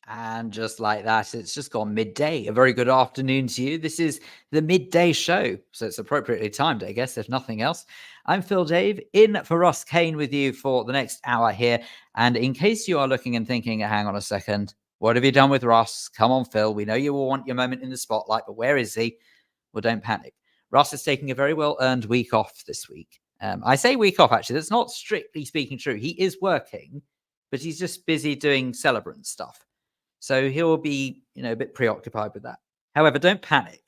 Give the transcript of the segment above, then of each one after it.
And just like that, it's just gone midday. A very good afternoon to you. This is the Midday Show, so it's appropriately timed, I guess, if nothing else. I'm Phil Dave, in for Russ Kane with you for the next hour here. And in case you are looking and thinking, hang on a second, what have you done with Russ? Come on, Phil. We know you all want your moment in the spotlight, but where is he? Well, don't panic. Russ is taking a very well-earned week off this week. I say week off, actually. That's not strictly speaking true. He is working, but he's just busy doing Celebrant stuff. So he'll be, a bit preoccupied with that. However, don't panic,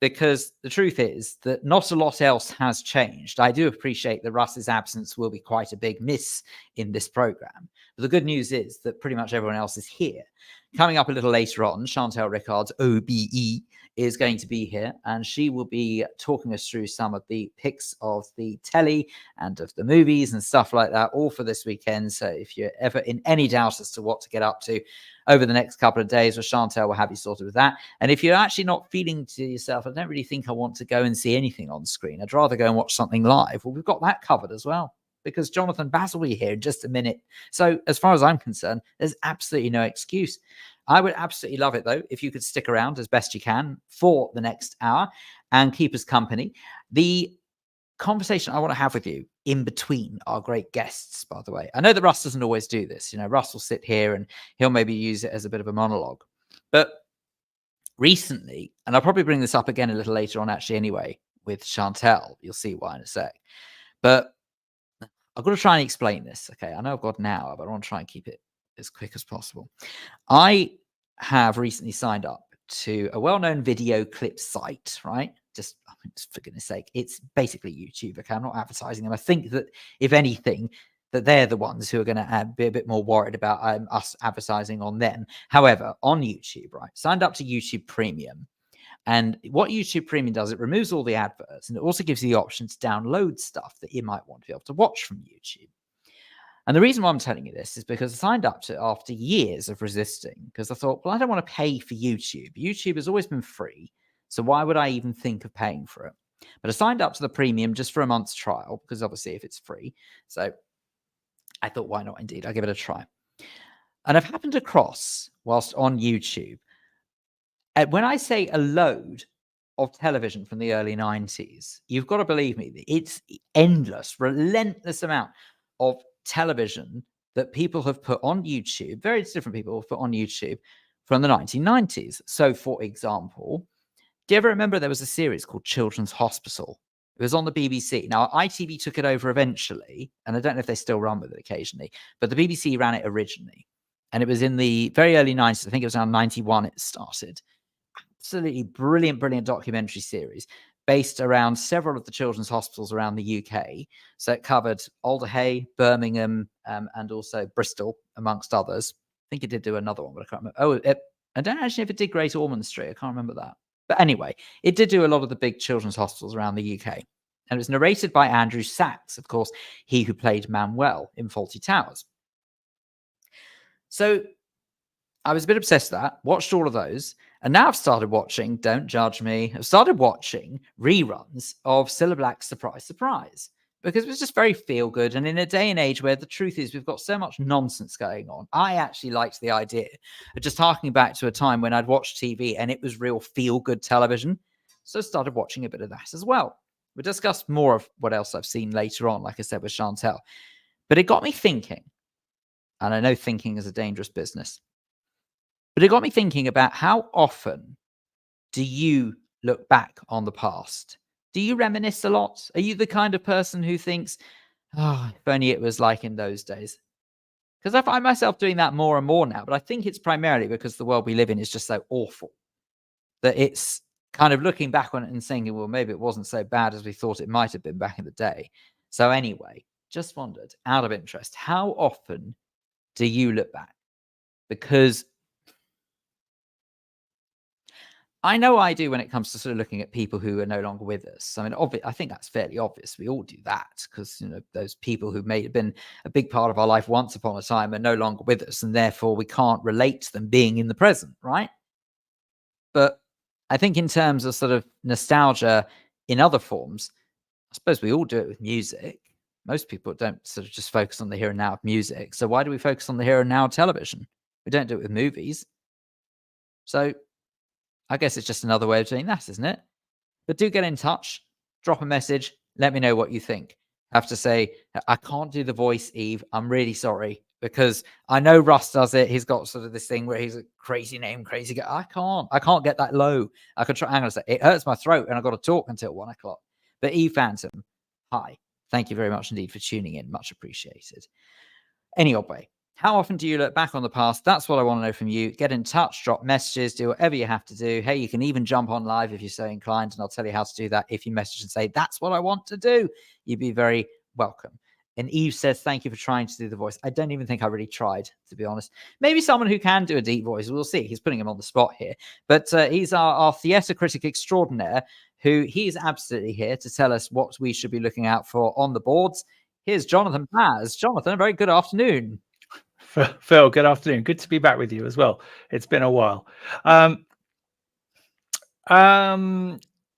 because the truth is that not a lot else has changed. I do appreciate that Russ's absence will be quite a big miss in this program. But the good news is that pretty much everyone else is here. Coming up a little later on, Chantal Rickards OBE is going to be here, and she will be talking us through some of the picks of the telly and of the movies and stuff like that, all for this weekend. So if you're ever in any doubt as to what to get up to over the next couple of days, well, Chantal will have you sorted with that. And if you're actually not feeling to yourself, I don't really think I want to go and see anything on screen, I'd rather go and watch something live, well, we've got that covered as well, because Jonathan Baz will be here in just a minute. So as far as I'm concerned, there's absolutely no excuse. I would absolutely love it, though, if you could stick around as best you can for the next hour and keep us company. The conversation I want to have with you in between our great guests, by the way. I know that Russ doesn't always do this. Russ will sit here and he'll maybe use it as a bit of a monologue. But recently, and I'll probably bring this up again a little later on, actually, anyway, with Chantal. You'll see why in a sec. But I've got to try and explain this. Okay, I know I've got an hour, but I want to try and keep it as quick as possible. I have recently signed up to a well-known video clip site, right? Just for goodness sake, it's basically YouTube. Okay, I'm not advertising them. I think that if anything, that they're the ones who are going to be a bit more worried about us advertising on them. However, on YouTube, right? Signed up to YouTube Premium. And what YouTube Premium does, it removes all the adverts, and it also gives you the option to download stuff that you might want to be able to watch from YouTube. And the reason why I'm telling you this is because I signed up to it after years of resisting, because I thought, well, I don't want to pay for YouTube. YouTube has always been free, so why would I even think of paying for it? But I signed up to the premium just for a month's trial, because obviously if it's free. So I thought, why not? Indeed, I'll give it a try. And I've happened across, whilst on YouTube, when I say a load of television from the early 90s, you've got to believe me, it's endless, relentless amount of television that people have put on YouTube, various different people have put on YouTube from the 1990s. So, for example, do you ever remember there was a series called Children's Hospital? It was on the BBC. Now, ITV took it over eventually, and I don't know if they still run with it occasionally, but the BBC ran it originally. And it was in the very early 90s. I think it was around 91 it started. Absolutely brilliant documentary series based around several of the children's hospitals around the UK. So it covered Alderhay, Birmingham, and also Bristol, amongst others. I think it did do another one, but I can't remember. I don't actually know if it did Great Ormond Street. I can't remember that. But anyway, it did do a lot of the big children's hospitals around the UK. And it was narrated by Andrew Sachs, of course, he who played Manuel in Fawlty Towers. So I was a bit obsessed with that, watched all of those, and now I've started watching, don't judge me, I've started watching reruns of Cilla Black's Surprise, Surprise, because it was just very feel-good, and in a day and age where the truth is we've got so much nonsense going on, I actually liked the idea of just harking back to a time when I'd watched TV and it was real feel-good television, so I started watching a bit of that as well. We'll discuss more of what else I've seen later on, like I said, with Chantal. But it got me thinking, and I know thinking is a dangerous business, but it got me thinking about how often do you look back on the past? Do you reminisce a lot? Are you the kind of person who thinks, oh, if only it was like in those days? Because I find myself doing that more and more now, but I think it's primarily because the world we live in is just so awful that it's kind of looking back on it and thinking, well, maybe it wasn't so bad as we thought it might have been back in the day. So anyway, just wondered, out of interest, how often do you look back? Because I know I do when it comes to sort of looking at people who are no longer with us. I mean, I think that's fairly obvious. We all do that because, those people who may have been a big part of our life once upon a time are no longer with us, and therefore we can't relate to them being in the present, right? But I think in terms of sort of nostalgia in other forms, I suppose we all do it with music. Most people don't sort of just focus on the here and now of music. So why do we focus on the here and now of television? We don't do it with movies. So I guess it's just another way of doing that, isn't it? But do get in touch, drop a message, let me know what you think. I have to say, I can't do the voice, Eve. I'm really sorry, because I know Russ does it. He's got sort of this thing where he's a crazy name, crazy guy. I can't get that low. I could try. Hang on a sec. It hurts my throat, and I've got to talk until 1 o'clock. But Eve Phantom, hi. Thank you very much indeed for tuning in. Much appreciated. Anyway, how often do you look back on the past? That's what I want to know from you. Get in touch, drop messages, do whatever you have to do. Hey, you can even jump on live if you're so inclined, and I'll tell you how to do that. If you message and say, that's what I want to do, you'd be very welcome. And Eve says, thank you for trying to do the voice. I don't even think I really tried, to be honest. Maybe someone who can do a deep voice. We'll see. He's putting him on the spot here. But he's our theatre critic extraordinaire, who he's absolutely here to tell us what we should be looking out for on the boards. Here's Jonathan Baz. Jonathan, a very good afternoon. Phil, good afternoon. Good to be back with you as well. It's been a while.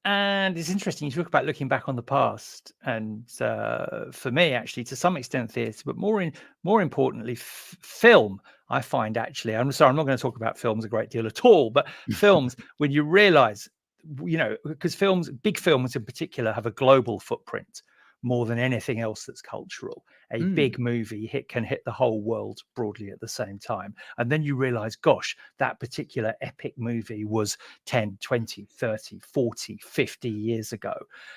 And it's interesting, you talk about looking back on the past, and for me, actually, to some extent, theatre, but more importantly, film. I find, actually, I'm sorry, I'm not going to talk about films a great deal at all, but films, when you realise, because films, big films in particular, have a global footprint more than anything else that's cultural. A big movie can hit the whole world broadly at the same time. And then you realize, gosh, that particular epic movie was 10, 20, 30, 40, 50 years ago.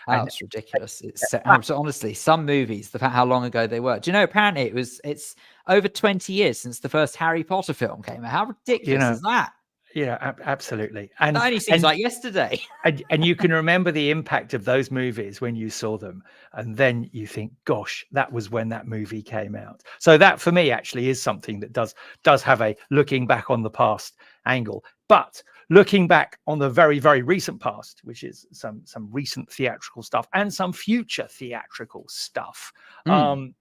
And it's ridiculous. Honestly, some movies, the fact how long ago they were. Do you know, apparently it's over 20 years since the first Harry Potter film came out. How ridiculous is that? Yeah, absolutely. And that only seems like yesterday. and you can remember the impact of those movies when you saw them, and then you think, gosh, that was when that movie came out. So that, for me, actually is something that does have a looking back on the past angle. But looking back on the very, very recent past, which is some recent theatrical stuff and some future theatrical stuff to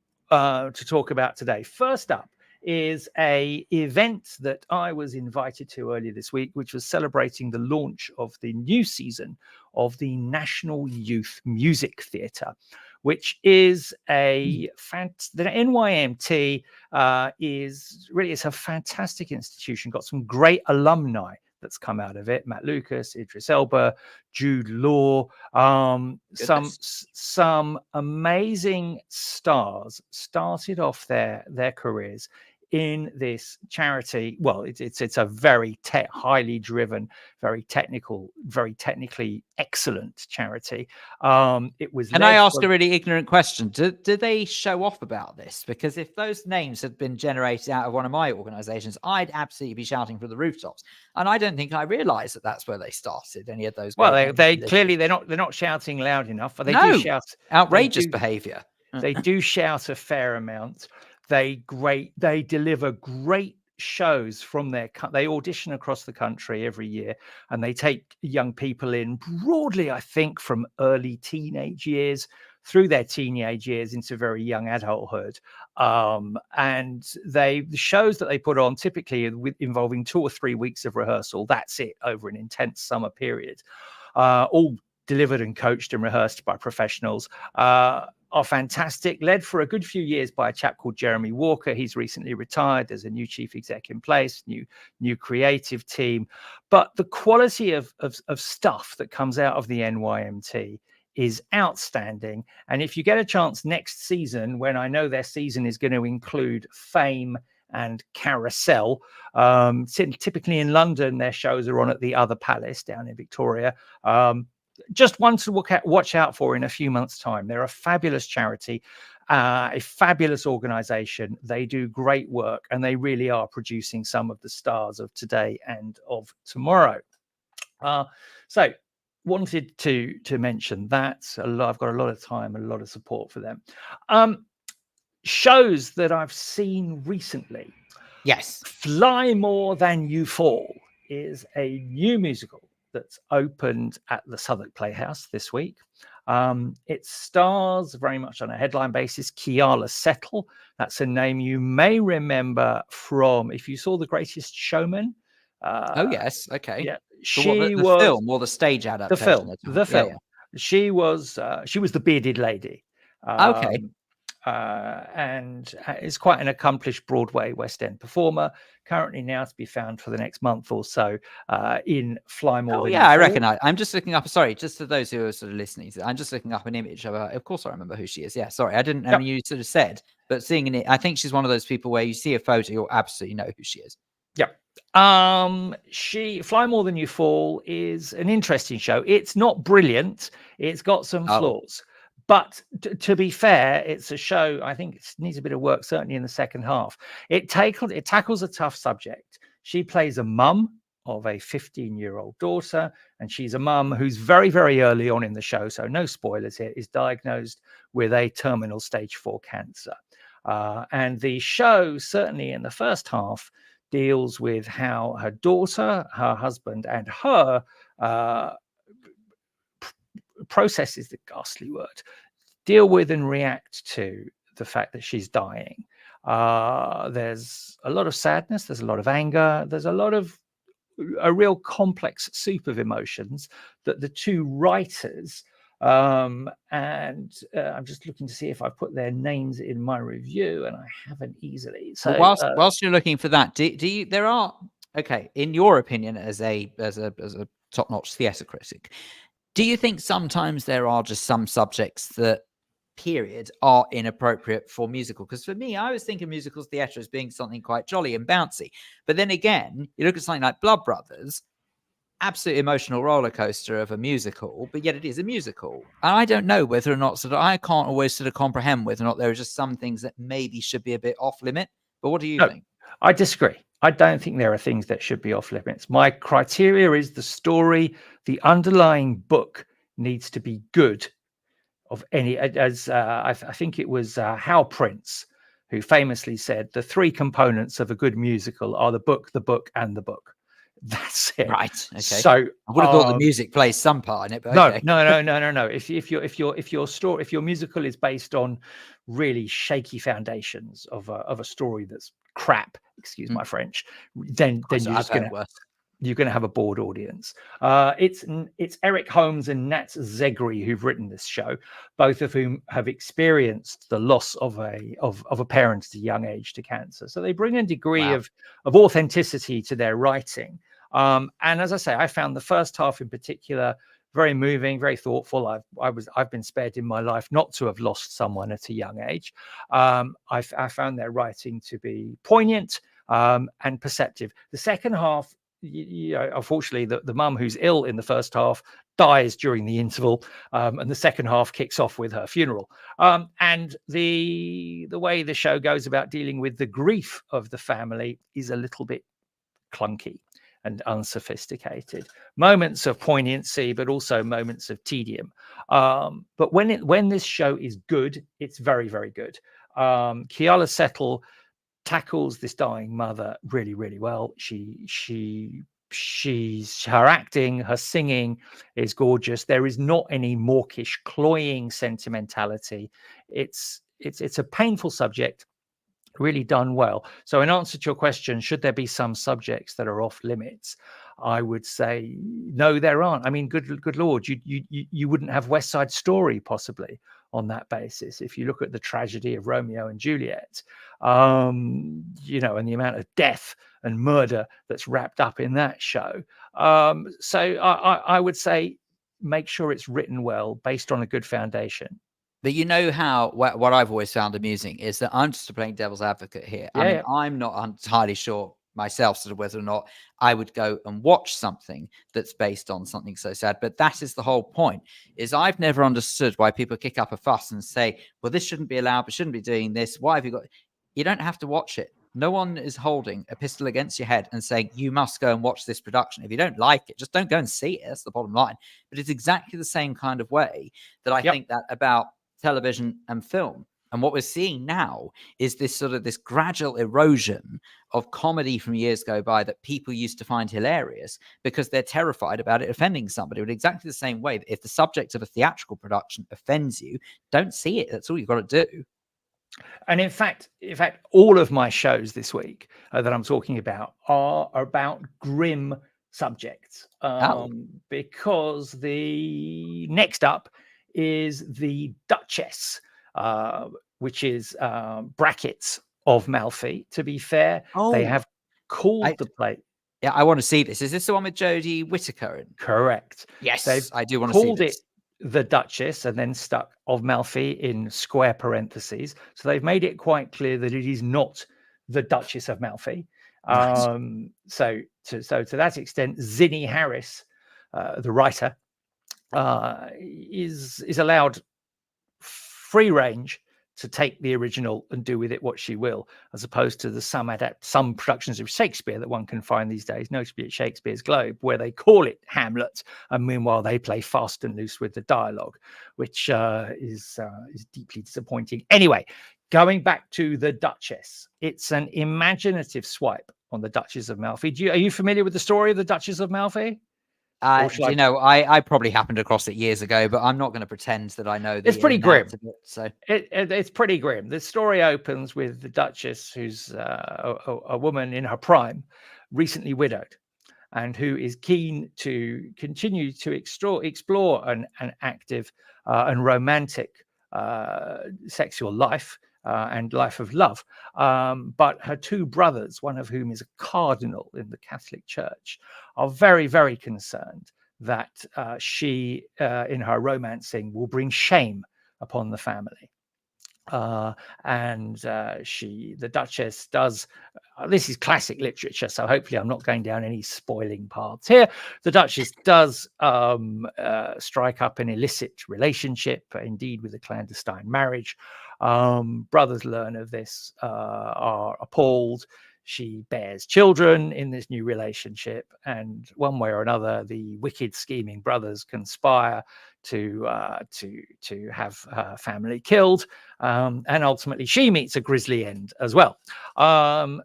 talk about today. First up is a event that I was invited to earlier this week, which was celebrating the launch of the new season of the National Youth Music Theatre, which is the NYMT is really, it's a fantastic institution, got some great alumni that's come out of it. Matt Lucas, Idris Elba, Jude Law, some amazing stars started off their careers in this charity. Well, it's a very highly driven, very technically excellent charity. It was. Can I ask a really ignorant question? Do they show off about this? Because if those names had been generated out of one of my organizations, I'd absolutely be shouting from the rooftops. And I don't think I realized that that's where they started. Any of those? Well, they clearly they're not shouting loud enough. But they do shout. Outrageous behavior. They do shout a fair amount. They deliver great shows from they audition across the country every year, and they take young people in broadly, I think, from early teenage years through their teenage years into very young adulthood. And the shows that they put on typically involving 2 or 3 weeks of rehearsal. That's it, over an intense summer period, all delivered and coached and rehearsed by professionals. Are fantastic, led for a good few years by a chap called Jeremy Walker. He's recently retired. There's a new chief exec in place, new creative team. But the quality of stuff that comes out of the NYMT is outstanding. And if you get a chance next season, when I know their season is going to include Fame and Carousel, typically in London, their shows are on at the Other Palace down in Victoria. Just one to watch out for in a few months' time. They're a fabulous charity, a fabulous organization. They do great work, and they really are producing some of the stars of today and of tomorrow. So wanted to mention that. I've got a lot of time and a lot of support for them. Shows that I've seen recently. Yes. Fly More Than You Fall is a new musical that's opened at the Southwark Playhouse this week. It stars, very much on a headline basis, Keala Settle. That's a name you may remember from, if you saw The Greatest Showman. Oh, yes. Okay. Yeah, the film or the stage adaptation? The film. Yeah. She was the bearded lady. Okay. and is quite an accomplished Broadway West End performer. Currently now to be found for the next month or so in Fly More Than You I Fall. recognize. I'm just looking up. Sorry, just for those who are sort of listening, I'm just looking up an image of her. Of course, I remember who she is. Yeah, sorry, I didn't know you sort of said, but seeing it, I think she's one of those people where you see a photo, you'll absolutely know who she is. Yeah. She Fly More Than You Fall is an interesting show. It's not brilliant. It's got some flaws. But to be fair, it's a show I think it needs a bit of work, certainly in the second half. It tackles a tough subject. She plays a mum of a 15-year-old daughter, and she's a mum who's very, very early on in the show, so no spoilers here, is diagnosed with a terminal stage 4 cancer. And the show, certainly in the first half, deals with how her daughter, her husband, and her processes the ghastly word, deal with and react to the fact that she's dying. There's a lot of sadness, there's a lot of anger, there's a real complex soup of emotions that the two writers and I'm just looking to see if I put their names in my review, and I haven't easily. So whilst you're looking for that, do you there are in your opinion as a top-notch theatre critic, do you think sometimes there are just some subjects that period are inappropriate for musical? Because for me, I was thinking musicals theatre as being something quite jolly and bouncy, but then again, you look at something like Blood Brothers, absolute emotional roller coaster of a musical, but yet it is a musical. And I don't know whether or not I can't always sort of comprehend whether or not there are just some things that maybe should be a bit off limit. But what do you think? I disagree. I don't think there are things that should be off limits. My criteria is the story, the underlying book needs to be good. I think it was Hal Prince who famously said the three components of a good musical are the book, and the book. That's it. Right. Okay. So I would have thought the music plays some part in it, but okay. No. If your musical is based on really shaky foundations of a story that's crap, excuse my French, then you're going to have a bored audience. It's Eric Holmes and Nat Zegri who've written this show, both of whom have experienced the loss of a parent at a young age to cancer. So they bring a degree of authenticity to their writing. And as I say, I found the first half in particular very moving, very thoughtful. I've been spared in my life not to have lost someone at a young age. I found their writing to be poignant and perceptive. The second half, unfortunately, the mum who's ill in the first half dies during the interval, and the second half kicks off with her funeral. And the way the show goes about dealing with the grief of the family is a little bit clunky and unsophisticated. Moments of poignancy, but also moments of tedium. But when this show is good, it's very, very good. Keala Settle tackles this dying mother really, really well. Her acting, her singing is gorgeous. There is not any mawkish, cloying sentimentality. It's a painful subject, really done well. So in answer to your question, should there be some subjects that are off limits? I would say no, there aren't. I mean, good Lord, you wouldn't have West Side Story possibly on that basis. If you look at the tragedy of Romeo and Juliet, and the amount of death and murder that's wrapped up in that show. So I would say make sure it's written well, based on a good foundation. But you know how what I've always found amusing is that I'm just playing devil's advocate here. I'm not entirely sure myself sort of whether or not I would go and watch something that's based on something so sad. But that is the whole point, is I've never understood why people kick up a fuss and say, well, this shouldn't be allowed, but shouldn't be doing this. Why have you got... You don't have to watch it. No one is holding a pistol against your head and saying, you must go and watch this production. If you don't like it, just don't go and see it. That's the bottom line. But it's exactly the same kind of way that I think that about television and film. And what we're seeing now is this sort of this gradual erosion of comedy from years go by that people used to find hilarious because they're terrified about it offending somebody. But exactly the same way that if the subject of a theatrical production offends you, don't see it. That's all you've got to do. And in fact, all of my shows this week that I'm talking about are about grim subjects, because the next up is The Duchess, which is brackets of Malfi. To be fair, they have called the play. Yeah, I want to see this. Is this the one with Jodie Whittaker in? Correct. Yes, They've I do want to see called this. it the Duchess and then stuck of Malfi in square parentheses. So they've made it quite clear that it is not the Duchess of Malfi. Right. So to that extent, Zinnie Harris, the writer, is allowed free range to take the original and do with it what she will, as opposed to the some productions of Shakespeare that one can find these days, notably at Shakespeare's Globe, where they call it Hamlet, and meanwhile they play fast and loose with the dialogue, which is deeply disappointing. Anyway, going back to the Duchess, it's an imaginative swipe on the Duchess of Malfi. Are you familiar with the story of the Duchess of Malfi? You know, I probably happened across it years ago, but I'm not going to pretend that I know. It's pretty grim. So it's pretty grim. The story opens with the Duchess, who's a woman in her prime, recently widowed, and who is keen to continue to explore an active and romantic sexual life and life of love. But her two brothers, one of whom is a cardinal in the Catholic Church, are very, very concerned that she, in her romancing, will bring shame upon the family. The Duchess does, this is classic literature, so hopefully I'm not going down any spoiling paths here. The Duchess does strike up an illicit relationship, indeed with a clandestine marriage. Brothers learn of this, are appalled. She bears children in this new relationship, and one way or another, the wicked, scheming brothers conspire to have her family killed, and ultimately she meets a grisly end as well.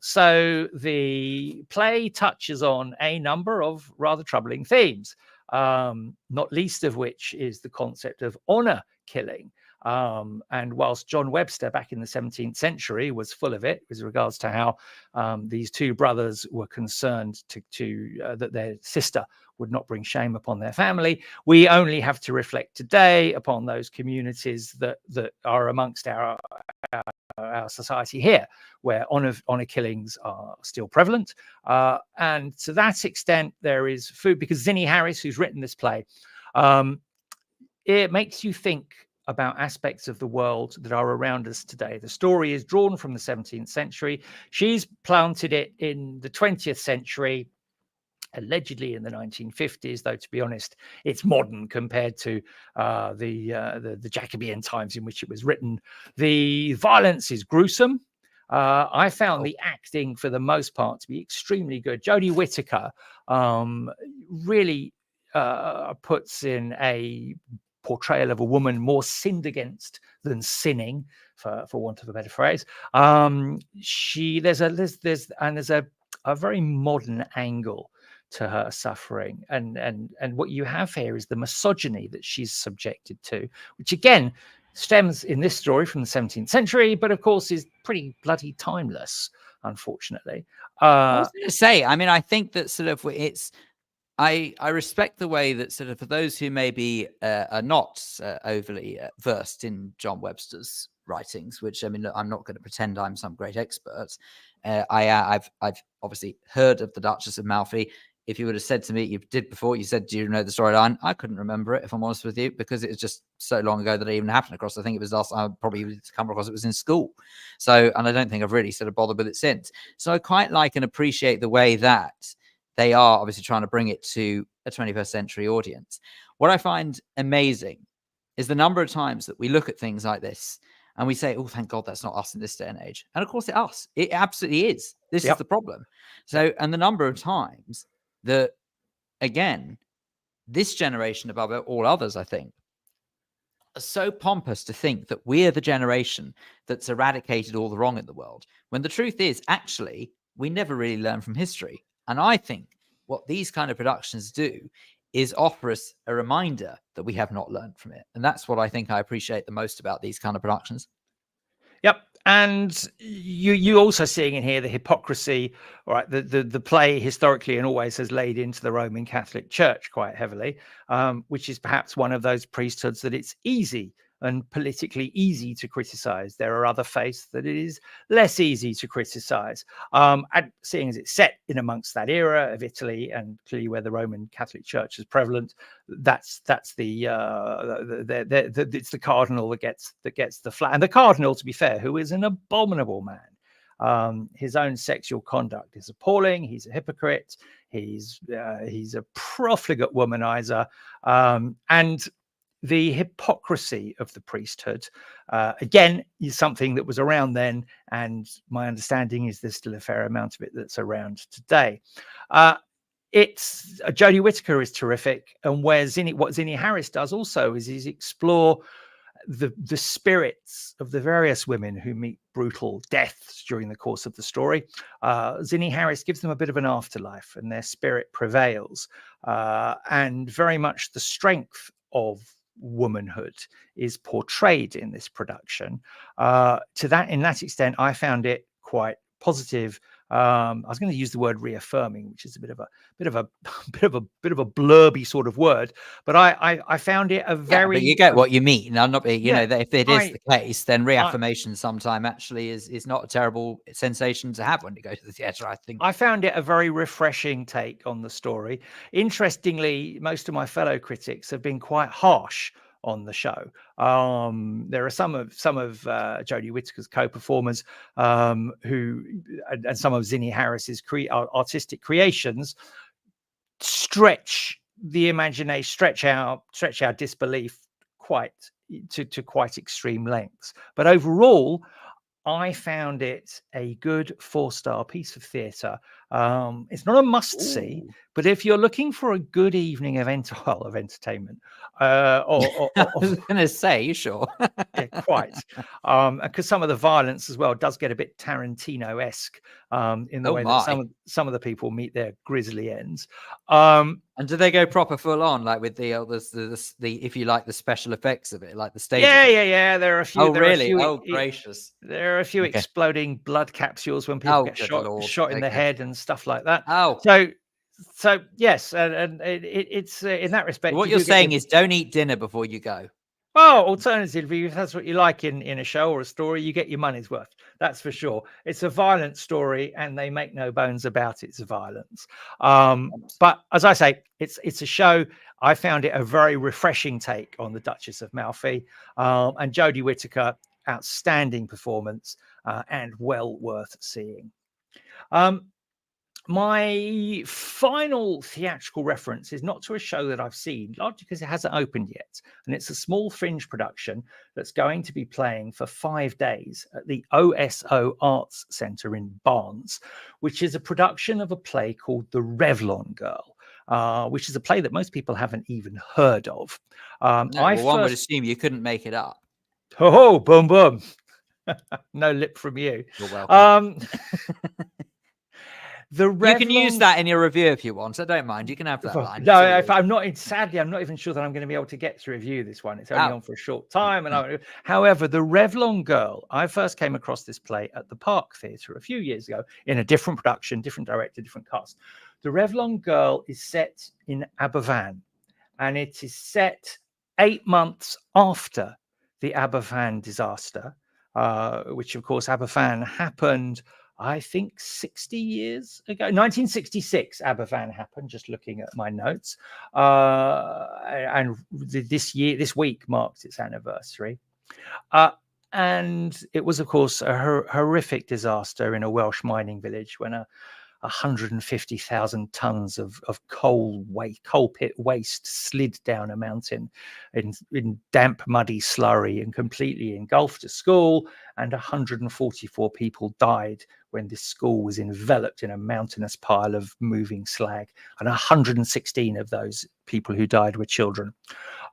So the play touches on a number of rather troubling themes, not least of which is the concept of honor killing. And whilst John Webster back in the 17th century was full of it with regards to how these two brothers were concerned that their sister would not bring shame upon their family, we only have to reflect today upon those communities that are amongst our society here, where honor killings are still prevalent. And to that extent, there is food, because Zinnie Harris, who's written this play, it makes you think about aspects of the world that are around us today. The story is drawn from the 17th century. She's planted it in the 20th century, allegedly in the 1950s, though to be honest, it's modern compared to the Jacobean times in which it was written. The violence is gruesome. I found the acting, for the most part, to be extremely good. Jodie Whittaker really puts in a portrayal of a woman more sinned against than sinning, for want of a better phrase. There's a very modern angle to her suffering, and what you have here is the misogyny that she's subjected to, which again stems in this story from the 17th century, but of course is pretty bloody timeless, unfortunately. I was going to say, I mean, I think that sort of I respect the way that sort of, for those who maybe are not overly versed in John Webster's writings, which, I mean, I'm not going to pretend I'm some great expert. I've obviously heard of the Duchess of Malfi. If you would have said to me, you did before, you said, do you know the storyline? I couldn't remember it, if I'm honest with you, because it was just so long ago that it even happened across. I think it was last I probably come across it was in school. So, and I don't think I've really sort of bothered with it since. So I quite like and appreciate the way that they are obviously trying to bring it to a 21st century audience. What I find amazing is the number of times that we look at things like this and we say, oh, thank God that's not us in this day and age. And of course it's us. It absolutely is. This is the problem. So, and the number of times that, again, this generation above all others, I think, are so pompous to think that we're the generation that's eradicated all the wrong in the world, when the truth is, actually, we never really learn from history. And I think what these kind of productions do is offer us a reminder that we have not learned from it. And that's what I think I appreciate the most about these kind of productions. Yep. And you also seeing in here the hypocrisy, all right, the play historically and always has laid into the Roman Catholic Church quite heavily, which is perhaps one of those priesthoods that it's easy and politically easy to criticize. There are other faiths that it is less easy to criticize. And seeing as it's set in amongst that era of Italy and clearly where the Roman Catholic Church is prevalent, that's the it's the cardinal that gets the flat. And the cardinal, to be fair, who is an abominable man. His own sexual conduct is appalling. He's a hypocrite. He's a profligate womanizer, and the hypocrisy of the priesthood, again, is something that was around then, and my understanding is there's still a fair amount of it that's around today. It's Jodie Whittaker is terrific, and what Zinnie Harris does also is explore the spirits of the various women who meet brutal deaths during the course of the story. Zinnie Harris gives them a bit of an afterlife, and their spirit prevails, and very much the strength of womanhood is portrayed in this production. In that extent, I found it quite positive. I was going to use the word reaffirming, which is a bit of a blurby sort of word, but I found it a very. But you get what you mean. I'm not, you know, that if it is the case, then reaffirmation sometime actually is not a terrible sensation to have when you go to the theatre. I think I found it a very refreshing take on the story. Interestingly, most of my fellow critics have been quite harsh on the show. There are some of Jodie Whittaker's co-performers who, and some of Zinnie Harris's artistic creations, stretch the imagination, stretch our disbelief to quite extreme lengths. But overall, I found it a good 4-star piece of theatre. It's not a must-see, but if you're looking for a good evening of entertainment, I was going to say, sure, yeah, quite, because some of the violence as well does get a bit Tarantino-esque in the way that some of the people meet their grisly ends. And do they go proper full on, like with the if you like the special effects of it, like the stage? Yeah. There are a few. Oh, really? Gracious! There are a few exploding blood capsules when people get shot in the head and stuff like that. So yes, and it's in that respect. What you're saying is, don't eat dinner before you go. Oh, alternatively, if that's what you like in a show or a story, you get your money's worth. That's for sure. It's a violent story, and they make no bones about its violence. But as I say, it's a show. I found it a very refreshing take on the Duchess of Malfi, and Jodie Whittaker, outstanding performance, and well worth seeing. My final theatrical reference is not to a show that I've seen, largely because it hasn't opened yet. And it's a small fringe production that's going to be playing for 5 days at the OSO Arts Centre in Barnes, which is a production of a play called The Revlon Girl, which is a play that most people haven't even heard of. One would assume you couldn't make it up. Oh, boom, boom. No lip from you. You're welcome. You can use that in your review if you want. I don't mind. You can have that line. No, I'm not even sure that I'm going to be able to get to review this one. It's only on for a short time. However, The Revlon Girl, I first came across this play at the Park Theatre a few years ago in a different production, different director, different cast. The Revlon Girl is set in Aberfan, and it is set 8 months after the Aberfan disaster, which, of course, Aberfan happened, I think, 60 years ago. 1966, Aberfan happened, just looking at my notes. And this week marks its anniversary. And it was, of course, a horrific disaster in a Welsh mining village when 150,000 tons of coal pit waste slid down a mountain in damp, muddy slurry and completely engulfed a school, and 144 people died when this school was enveloped in a mountainous pile of moving slag, and 116 of those people who died were children.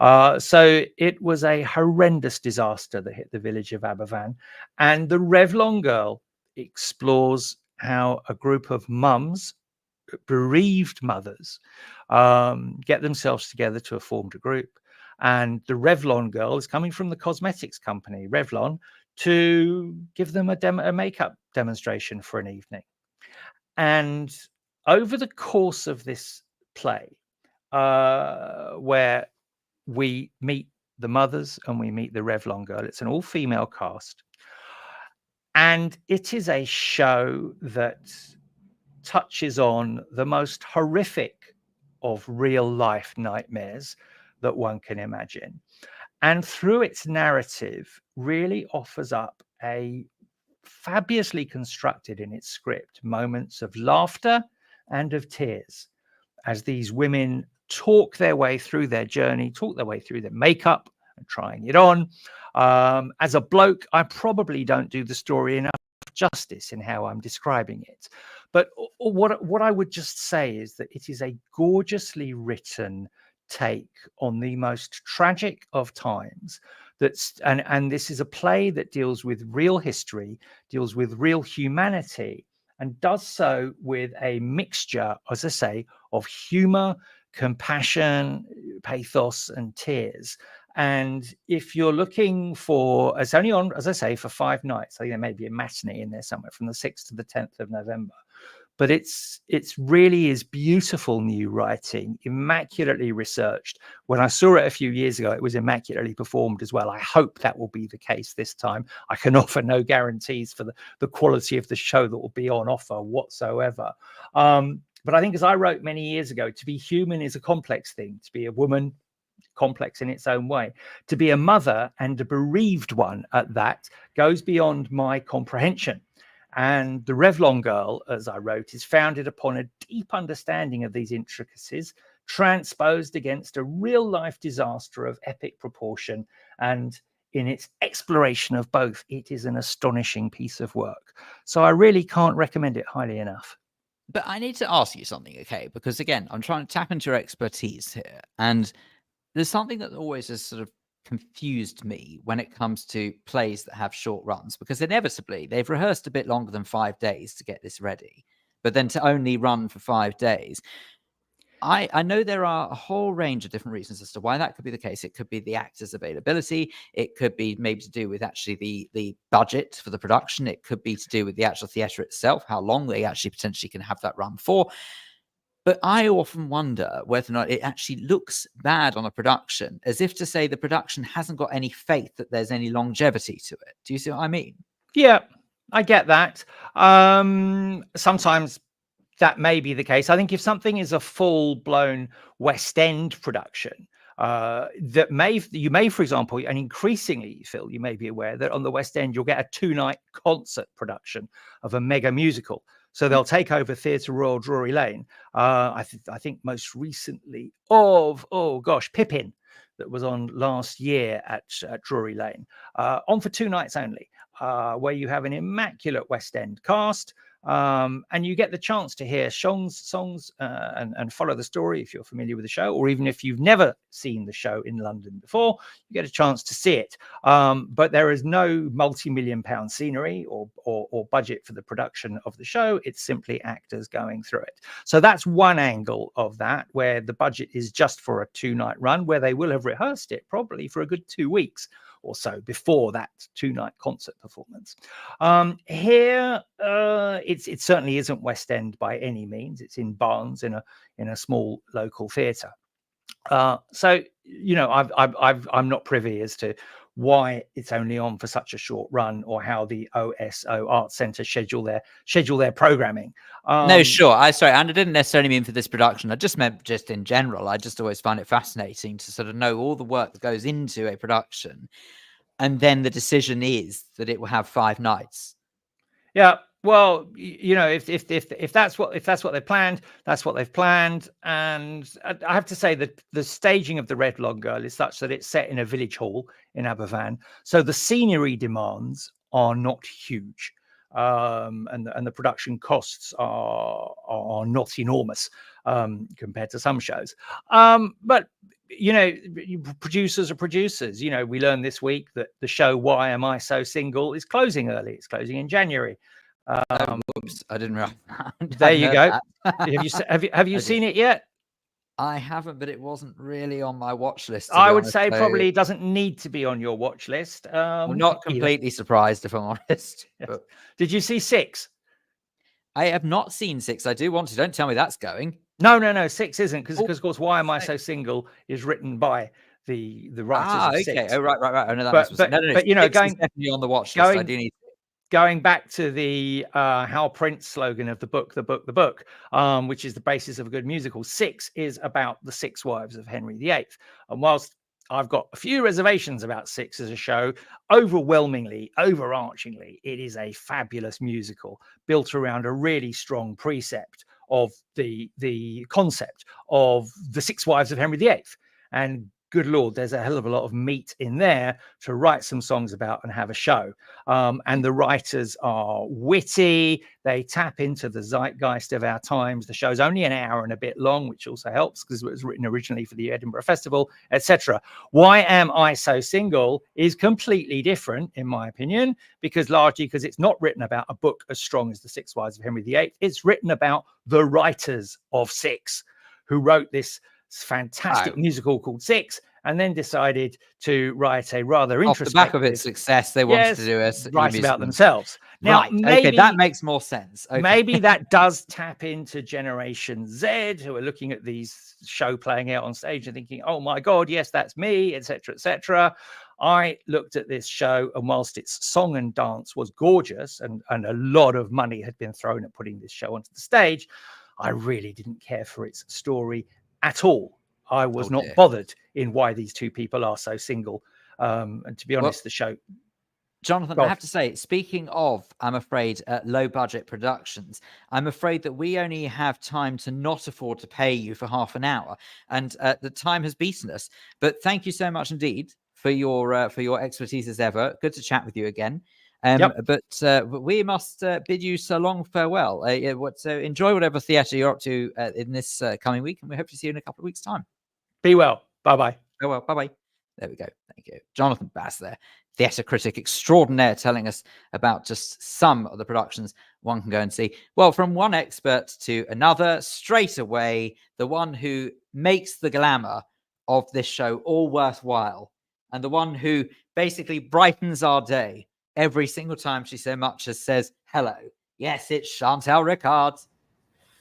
So it was a horrendous disaster that hit the village of Aberfan, and The Revlon Girl explores how a group of mums, bereaved mothers, get themselves together to form a group. And the Revlon Girl is coming from the cosmetics company Revlon to give them a makeup demonstration for an evening. And over the course of this play, where we meet the mothers and we meet the Revlon girl. It's an all-female cast. And it is a show that touches on the most horrific of real life nightmares that one can imagine. And through its narrative, really offers up a fabulously constructed in its script moments of laughter and of tears as these women talk their way through their journey, talk their way through their makeup and trying it on. As a bloke, I probably don't do the story enough justice in how I'm describing it. But what I would just say is that it is a gorgeously written take on the most tragic of times. And this is a play that deals with real history, deals with real humanity, and does so with a mixture, as I say, of humor, compassion, pathos, and tears. And if you're looking for, it's only on, as I say, for 5 nights. I think there may be a matinee in there somewhere from the 6th to the 10th of November. But it's really is beautiful new writing, immaculately researched. When I saw it a few years ago, it was immaculately performed as well. I hope that will be the case this time. I can offer no guarantees for the quality of the show that will be on offer whatsoever. But I think, as I wrote many years ago, to be human is a complex thing. To be a woman, complex in its own way. To be a mother, and a bereaved one at that, goes beyond my comprehension. And the Revlon girl, as I wrote, is founded upon a deep understanding of these intricacies, transposed against a real life disaster of epic proportion. And in its exploration of both, it is an astonishing piece of work. So I really can't recommend it highly enough. But I need to ask you something, okay? Because again, I'm trying to tap into your expertise here. And there's something that always has sort of confused me when it comes to plays that have short runs, because inevitably they've rehearsed a bit longer than 5 days to get this ready, but then to only run for 5 days. I know there are a whole range of different reasons as to why that could be the case. It could be the actors' availability. It could be maybe to do with actually the budget for the production. It could be to do with the actual theatre itself, how long they actually potentially can have that run for. But I often wonder whether or not it actually looks bad on a production, as if to say the production hasn't got any faith that there's any longevity to it. Do you see what I mean? Yeah, I get that. Sometimes that may be the case. I think if something is a full-blown West End production, you may, for example, and increasingly, Phil, you may be aware that on the West End, you'll get a 2-night concert production of a mega musical. So they'll take over Theatre Royal Drury Lane. I think most recently Pippin, that was on last year at Drury Lane, on for 2 nights only, where you have an immaculate West End cast. And you get the chance to hear songs and follow the story if you're familiar with the show, or even if you've never seen the show in London before, you get a chance to see it. But there is no multi-million-pound scenery or budget for the production of the show. It's simply actors going through it. So that's one angle of that, where the budget is just for a 2-night run, where they will have rehearsed it probably for a good 2 weeks or so before that 2-night concert performance. Here, it certainly isn't West End by any means. It's in Barnes, in a small local theatre. So I'm not privy as to why it's only on for such a short run, or how the OSO Arts Centre schedule their programming. No, sure. Sorry, and I didn't necessarily mean for this production. I just meant just in general. I just always find it fascinating to sort of know all the work that goes into a production, and then the decision is that it will have 5 nights. Yeah. Well, if that's what they've planned, that's what they've planned. And I have to say that the staging of the Revlon girl is such that it's set in a village hall in Aberfan, so the scenery demands are not huge, and the production costs are not enormous compared to some shows. But producers are producers. We learned this week that the show Why Am I So Single is closing early. It's closing in January. Oops, I didn't realize that. There you go. Have you seen it yet? I haven't, but it wasn't really on my watch list. I would say probably doesn't need to be on your watch list. I'm not completely surprised, if I'm honest. Yes. But Did you see 6? I have not seen 6. I do want to. Don't tell me that's going. No, 6 isn't, because of course, Why Am I So Single is written by the writers of okay. Six. Oh, right. Oh, no, that makes sense. No. But you know, Six is definitely on the watch list. I do need. Going back to the Hal Prince slogan of the book, which is the basis of a good musical, Six is about the six wives of Henry VIII. And whilst I've got a few reservations about Six as a show, overwhelmingly, overarchingly, it is a fabulous musical built around a really strong precept of the concept of the six wives of Henry VIII. And good Lord, there's a hell of a lot of meat in there to write some songs about and have a show. And the writers are witty. They tap into the zeitgeist of our times. The show's only an hour and a bit long, which also helps because it was written originally for the Edinburgh Festival, etc. Why Am I So Single is completely different, in my opinion, largely because it's not written about a book as strong as The Six Wives of Henry VIII. It's written about the writers of Six, who wrote this fantastic musical called Six, and then decided to write a rather introspective. Off the back of its success, they wanted to do a write about themselves. Now, right. Okay, that makes more sense. Okay. Maybe that does tap into Generation Z, who are looking at these show playing out on stage and thinking, "Oh my God, yes, that's me," etc., etc. I looked at this show, and whilst its song and dance was gorgeous, and a lot of money had been thrown at putting this show onto the stage, I really didn't care for its story at all. I was not bothered in why these two people are so single. And to be honest, the show... Jonathan, I have to say, speaking of, I'm afraid, low budget productions, I'm afraid that we only have time to not afford to pay you for half an hour. And the time has beaten us. But thank you so much indeed for your expertise as ever. Good to chat with you again. But we must bid you so long farewell. So enjoy whatever theatre you're up to in this coming week, and we hope to see you in a couple of weeks' time. Be well. Bye-bye. Oh, well, bye-bye. There we go. Thank you. Jonathan Baz there, theatre critic extraordinaire, telling us about just some of the productions one can go and see. Well, from one expert to another, straight away, the one who makes the glamour of this show all worthwhile, and the one who basically brightens our day every single time she so much as says hello. Yes, it's Chantal Rickards.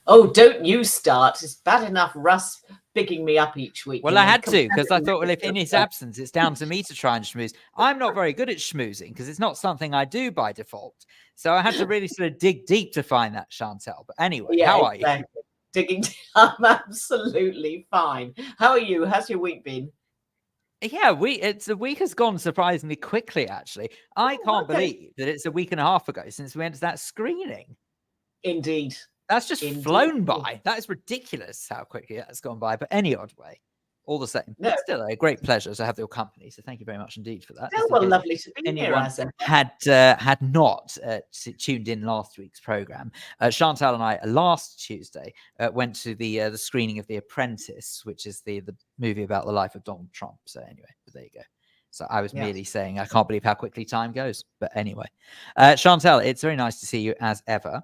Oh, don't you start. It's bad enough Russ picking me up each week. Well, I had to, because I thought, well, if in his absence, it's down to me to try and schmooze. I'm not very good at schmoozing because it's not something I do by default. So I had to really sort of dig deep to find that, Chantal. But anyway, how are you? Digging. I'm absolutely fine. How are you? How's your week been? Yeah, the week has gone surprisingly quickly, actually. I can't believe that it's a week and a half ago since we went to that screening. Indeed. That's just flown by. That is ridiculous how quickly that's gone by. But any odd way, all the same. No. Still a great pleasure to have your company. So thank you very much indeed for that. Oh, well, lovely to be here. Had not tuned in last week's program, Chantal and I last Tuesday went to the screening of The Apprentice, which is the movie about the life of Donald Trump. So anyway, there you go. So I was merely saying I can't believe how quickly time goes. But anyway, Chantal, it's very nice to see you as ever.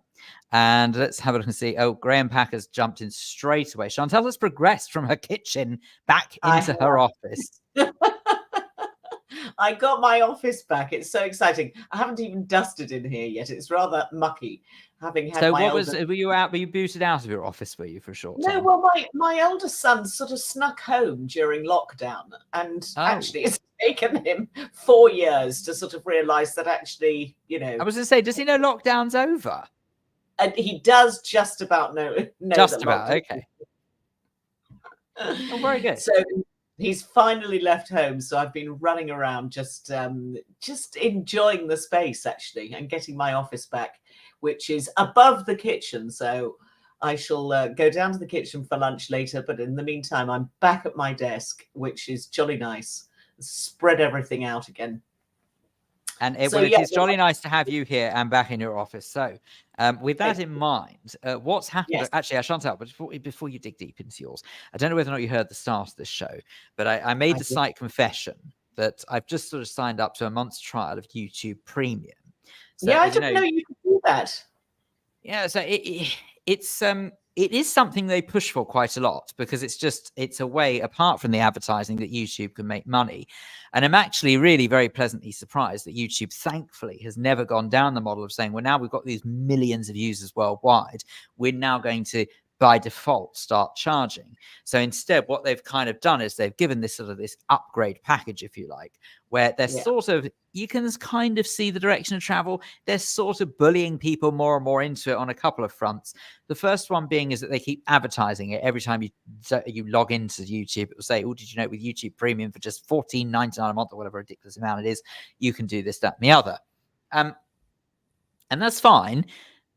And let's have a look and see. Oh, Graham Packer's jumped in straight away. Chantal has progressed from her kitchen back into her office. I got my office back. It's so exciting. I haven't even dusted in here yet. It's rather mucky. Having had so were you booted out of your office, were you, for a short time? No, well, my eldest son sort of snuck home during lockdown, and actually it's taken him 4 years to sort of realize that actually, you know, I was going to say, does he know lockdown's over? And he does just about know just about. Okay. Oh, very good. So he's finally left home, so I've been running around just enjoying the space, actually, and getting my office back, which is above the kitchen. So I shall go down to the kitchen for lunch later. But in the meantime, I'm back at my desk, which is jolly nice. Spread everything out again. And it is jolly nice to have you here and back in your office. So with that in mind, what's happened? Yes. Actually, Chantal, but before you dig deep into yours, I don't know whether or not you heard the start of this show, but I made the slight confession that I've just sort of signed up to a month's trial of YouTube Premium. So, I didn't know you could do that. Yeah, so it is something they push for quite a lot because it's a way, apart from the advertising, that YouTube can make money. And I'm actually really very pleasantly surprised that YouTube, thankfully, has never gone down the model of saying, well, now we've got these millions of users worldwide. We're now going to by default start charging. So instead, what they've kind of done is they've given this sort of this upgrade package, if you like, where they're sort of, you can kind of see the direction of travel. They're sort of bullying people more and more into it on a couple of fronts. The first one being is that they keep advertising it every time you log into YouTube. It will say, oh, did you know with YouTube Premium for just $14.99 a month or whatever ridiculous amount it is, you can do this, that, and the other. And that's fine.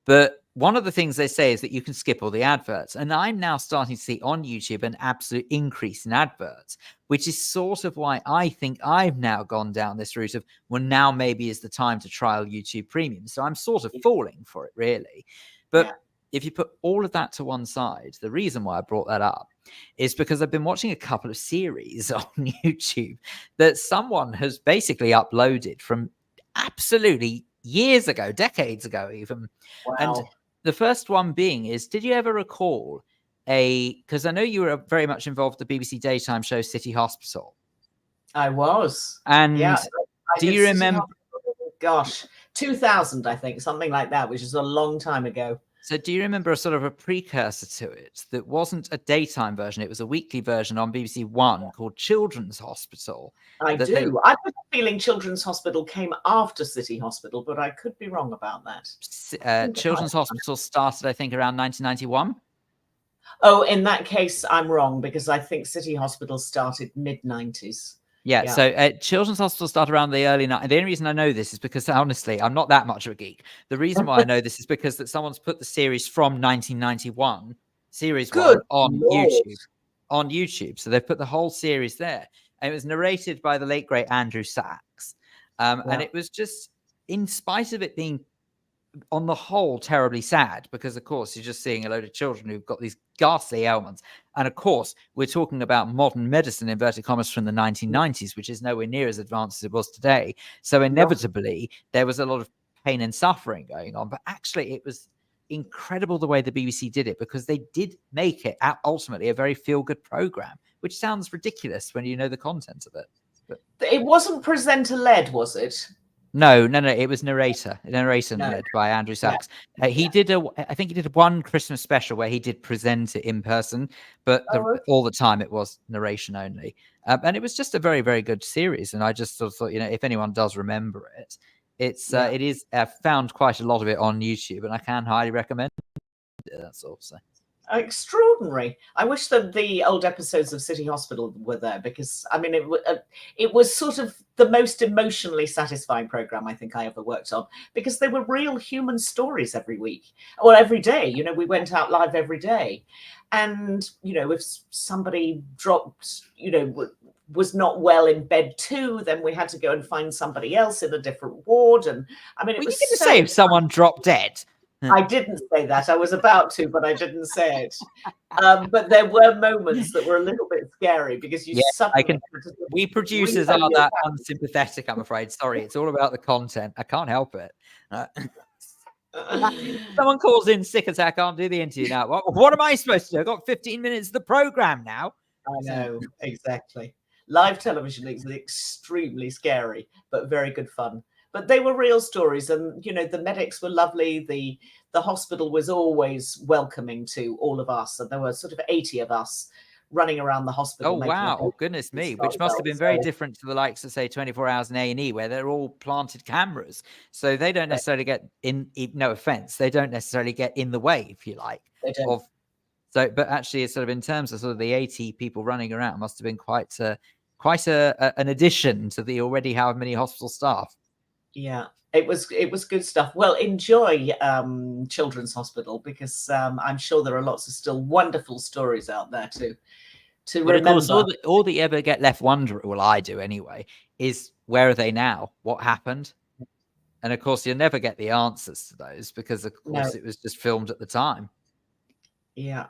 But one of the things they say is that you can skip all the adverts. And I'm now starting to see on YouTube an absolute increase in adverts, which is sort of why I think I've now gone down this route of, well, now maybe is the time to trial YouTube Premium. So I'm sort of falling for it, really. But if you put all of that to one side, the reason why I brought that up is because I've been watching a couple of series on YouTube that someone has basically uploaded from absolutely years ago, decades ago even. Wow. And the first one being is, did you ever recall because I know you were very much involved with the BBC daytime show City Hospital. I was. And do you remember? Gosh, 2000, I think, something like that, which is a long time ago. So do you remember a sort of a precursor to it that wasn't a daytime version? It was a weekly version on BBC One called Children's Hospital. I do. I have a feeling Children's Hospital came after City Hospital, but I could be wrong about that. Children's Hospital started, I think, around 1991. Oh, in that case, I'm wrong, because I think City Hospital started mid-90s. Yeah, so Children's Hospital started around the early 90s. The only reason I know this is because, honestly, I'm not that much of a geek. The reason why I know this is because that someone's put the series from 1991, series one, on YouTube. So they've put the whole series there. And it was narrated by the late, great Andrew Sachs. And it was just, in spite of it being, on the whole, terribly sad, because, of course, you're just seeing a load of children who've got these ghastly ailments. And, of course, we're talking about modern medicine, inverted commas, from the 1990s, which is nowhere near as advanced as it was today. So inevitably, there was a lot of pain and suffering going on. But actually, it was incredible the way the BBC did it, because they did make it ultimately a very feel-good program, which sounds ridiculous when you know the content of it. But it wasn't presenter-led, was it? No. It was narrator led by Andrew Sachs. He did I think he did one Christmas special where he did present it in person, but all the time it was narration only. And it was just a very, very good series. And I just sort of thought, if anyone does remember it, it is found quite a lot of it on YouTube, and I can highly recommend it. That's all. So. Extraordinary. I wish that the old episodes of City Hospital were there, because I mean it was sort of the most emotionally satisfying program I think I ever worked on, because they were real human stories every week or every day. We went out live every day, and if somebody dropped, was not well in bed too, then we had to go and find somebody else in a different ward. And I mean, it was you didn't say if someone dropped dead. I didn't say that. I was about to, but I didn't say it. But there were moments that were a little bit scary, because we producers are that unsympathetic, I'm afraid. Sorry, it's all about the content. I can't help it. Someone calls in sick as I can't do the interview now. What am I supposed to do? I've got 15 minutes of the program now. I know, exactly. Live television is extremely scary, but very good fun. But they were real stories, and the medics were lovely. The hospital was always welcoming to all of us, and there were sort of 80 of us running around the hospital. Oh wow! Oh goodness me! Which must have been very different to the likes of, say, 24 Hours in A&E, where they're all planted cameras, so they don't necessarily get in. No offense, they don't necessarily get in the way, if you like. They don't. But actually, it's sort of in terms of sort of the 80 people running around, must have been quite an addition to the already however many hospital staff. Yeah, it was good stuff. Well, enjoy Children's Hospital, because I'm sure there are lots of still wonderful stories out there to remember. Of course, all that you ever get left wondering, well, I do anyway, is where are they now? What happened? And of course, you'll never get the answers to those, because of course it was just filmed at the time. Yeah,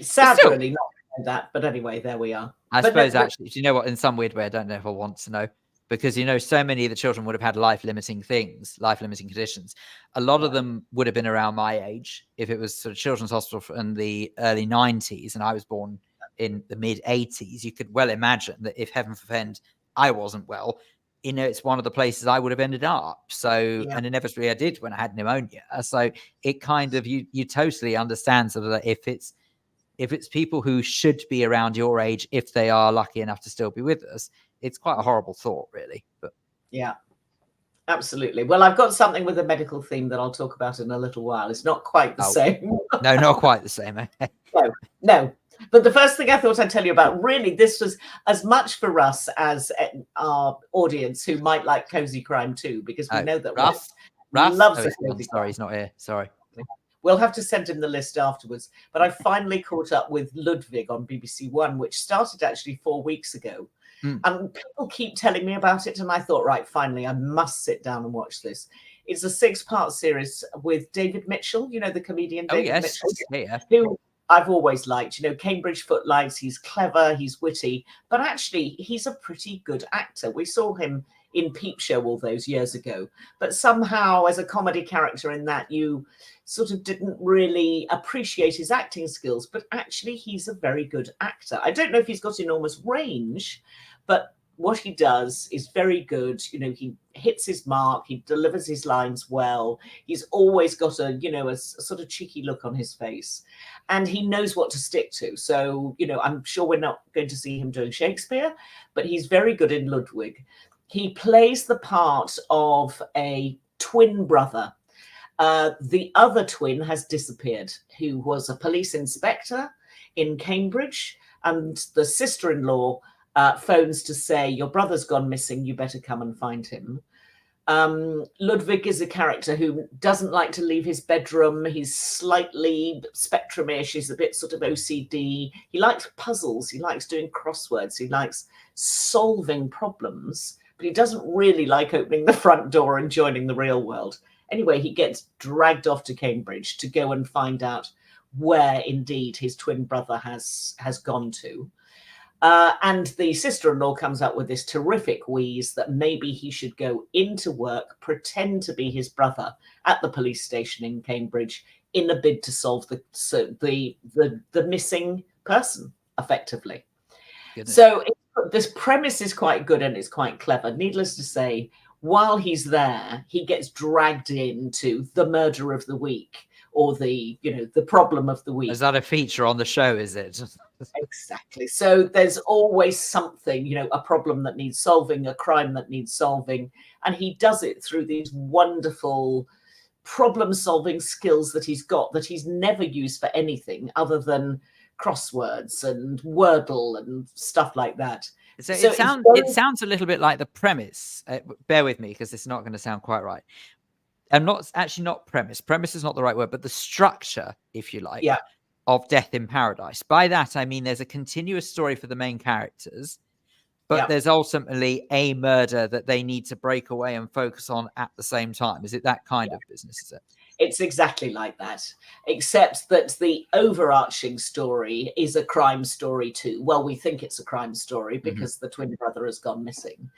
sadly not that, but anyway, there we are. I suppose actually, do you know what? In some weird way, I don't know if I want to know. Because, so many of the children would have had life-limiting conditions. A lot of them would have been around my age if it was sort of Children's Hospital in the early 90s, and I was born in the mid-80s. You could well imagine that if, heaven forfend, I wasn't well, you know, it's one of the places I would have ended up. So, Yeah. and inevitably I did when I had pneumonia. So it kind of, you totally understand sort of that if it's people who should be around your age, if they are lucky enough to still be with us, it's quite a horrible thought, really. But yeah, absolutely. Well, I've got something with a medical theme that I'll talk about in a little while. It's not quite the same. No, not quite the same. No. But the first thing I thought I'd tell you about, really, this was as much for Russ as our audience who might like cozy crime too, because we know that Russ loves oh, cozy crime. sorry, he's not here. Sorry. We'll have to send him the list afterwards. But I finally caught up with Ludwig on BBC One, which started actually 4 weeks ago. And people keep telling me about it. And I thought, right, finally, I must sit down and watch this. It's a 6-part series with David Mitchell, you know, the comedian David Mitchell, who I've always liked. You know, Cambridge Footlights, he's clever, he's witty, but actually he's a pretty good actor. We saw him in Peep Show all those years ago, but somehow as a comedy character in that, you sort of didn't really appreciate his acting skills, but actually he's a very good actor. I don't know if he's got enormous range, but what he does is very good. You know, he hits his mark, he delivers his lines well. He's always got a, you know, a sort of cheeky look on his face, and he knows what to stick to. So, you know, I'm sure we're not going to see him doing Shakespeare, but he's very good in Ludwig. He plays the part of a twin brother. The other twin has disappeared, who was a police inspector in Cambridge, and the sister-in-law phones to say, your brother's gone missing, you better come and find him. Ludwig is a character who doesn't like to leave his bedroom. He's slightly spectrumish. He's a bit sort of OCD. He likes puzzles. He likes doing crosswords. He likes solving problems, but he doesn't really like opening the front door and joining the real world. Anyway, he gets dragged off to Cambridge to go and find out where indeed his twin brother has gone to. And the sister-in-law comes up with this terrific wheeze that maybe he should go into work, pretend to be his brother at the police station in Cambridge in a bid to solve the missing person, effectively. Goodness. So this premise is quite good and it's quite clever. Needless to say, while he's there, he gets dragged into the murder of the week, or the, you know, the problem of the week. Is that a feature on the show, is it? Exactly. So there's always something, you know, a problem that needs solving, a crime that needs solving. And he does it through these wonderful problem-solving skills that he's got, that he's never used for anything other than crosswords and Wordle and stuff like that. So it sounds a little bit like the premise. Bear with me, because it's not going to sound quite right. And not premise. Premise is not the right word, but the structure, if you like, of Death in Paradise. By that, I mean there's a continuous story for the main characters, but there's ultimately a murder that they need to break away and focus on at the same time. Is it that kind of business, is it? It's exactly like that, except that the overarching story is a crime story too. Well, we think it's a crime story because the twin brother has gone missing.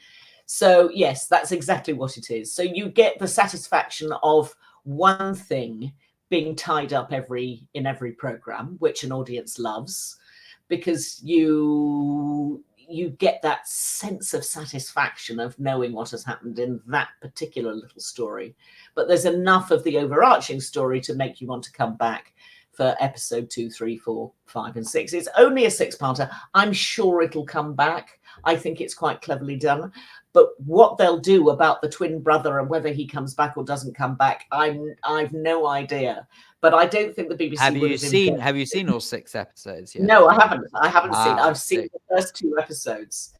So yes, that's exactly what it is. So you get the satisfaction of one thing being tied up in every program, which an audience loves, because you get that sense of satisfaction of knowing what has happened in that particular little story. But there's enough of the overarching story to make you want to come back for episode 2, 3, 4, 5, and 6. It's only a 6-parter. I'm sure it'll come back. I think it's quite cleverly done. But what they'll do about the twin brother and whether he comes back or doesn't come back, I've no idea. But I don't think the BBC Have you seen all 6 episodes yet? No, I haven't. I've seen the first 2 episodes.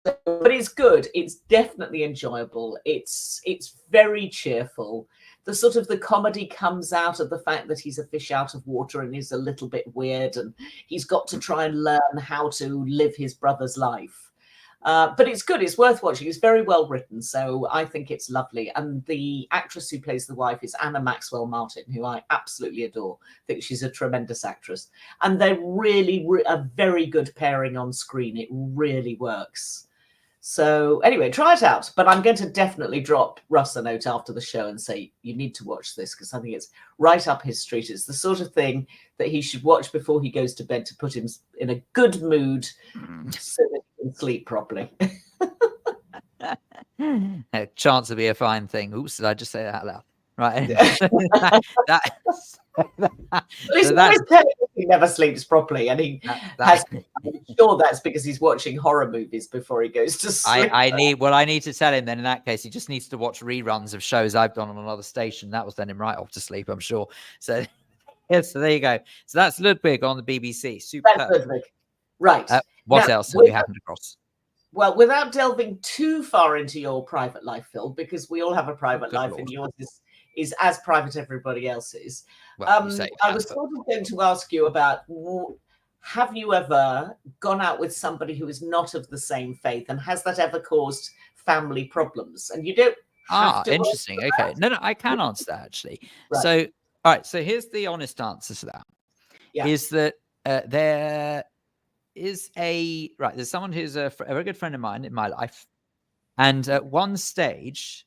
But it's good. It's definitely enjoyable. It's very cheerful. The comedy comes out of the fact that he's a fish out of water and is a little bit weird, and he's got to try and learn how to live his brother's life. But it's good. It's worth watching. It's very well written. So I think it's lovely. And the actress who plays the wife is Anna Maxwell Martin, who I absolutely adore. I think she's a tremendous actress. And they're really a very good pairing on screen. It really works. So anyway, try it out. But I'm going to definitely drop Russ a note after the show and say, you need to watch this, because I think it's right up his street. It's the sort of thing that he should watch before he goes to bed to put him in a good mood so that he can sleep properly. A chance to be a fine thing. Oops, did I just say that out loud? Right. He's always telling us he never sleeps properly, and I'm sure that's because he's watching horror movies before he goes to sleep. I need to tell him then. In that case, he just needs to watch reruns of shows I've done on another station. That will send him right off to sleep, I'm sure. So yeah, so there you go. So that's Ludwig on the BBC. Super. That's Ludwig. Right. What else have you happened across? Well, without delving too far into your private life, Phil, because we all have a private life, and yours is as private as everybody else's. Well, I was sort of going to ask you about, have you ever gone out with somebody who is not of the same faith, and has that ever caused family problems? And you don't have to interesting. Okay. No, I can answer that actually. Right. So, all right. So here's the honest answer to that. Yeah. Is that there is there's someone who's a very good friend of mine in my life. And at one stage,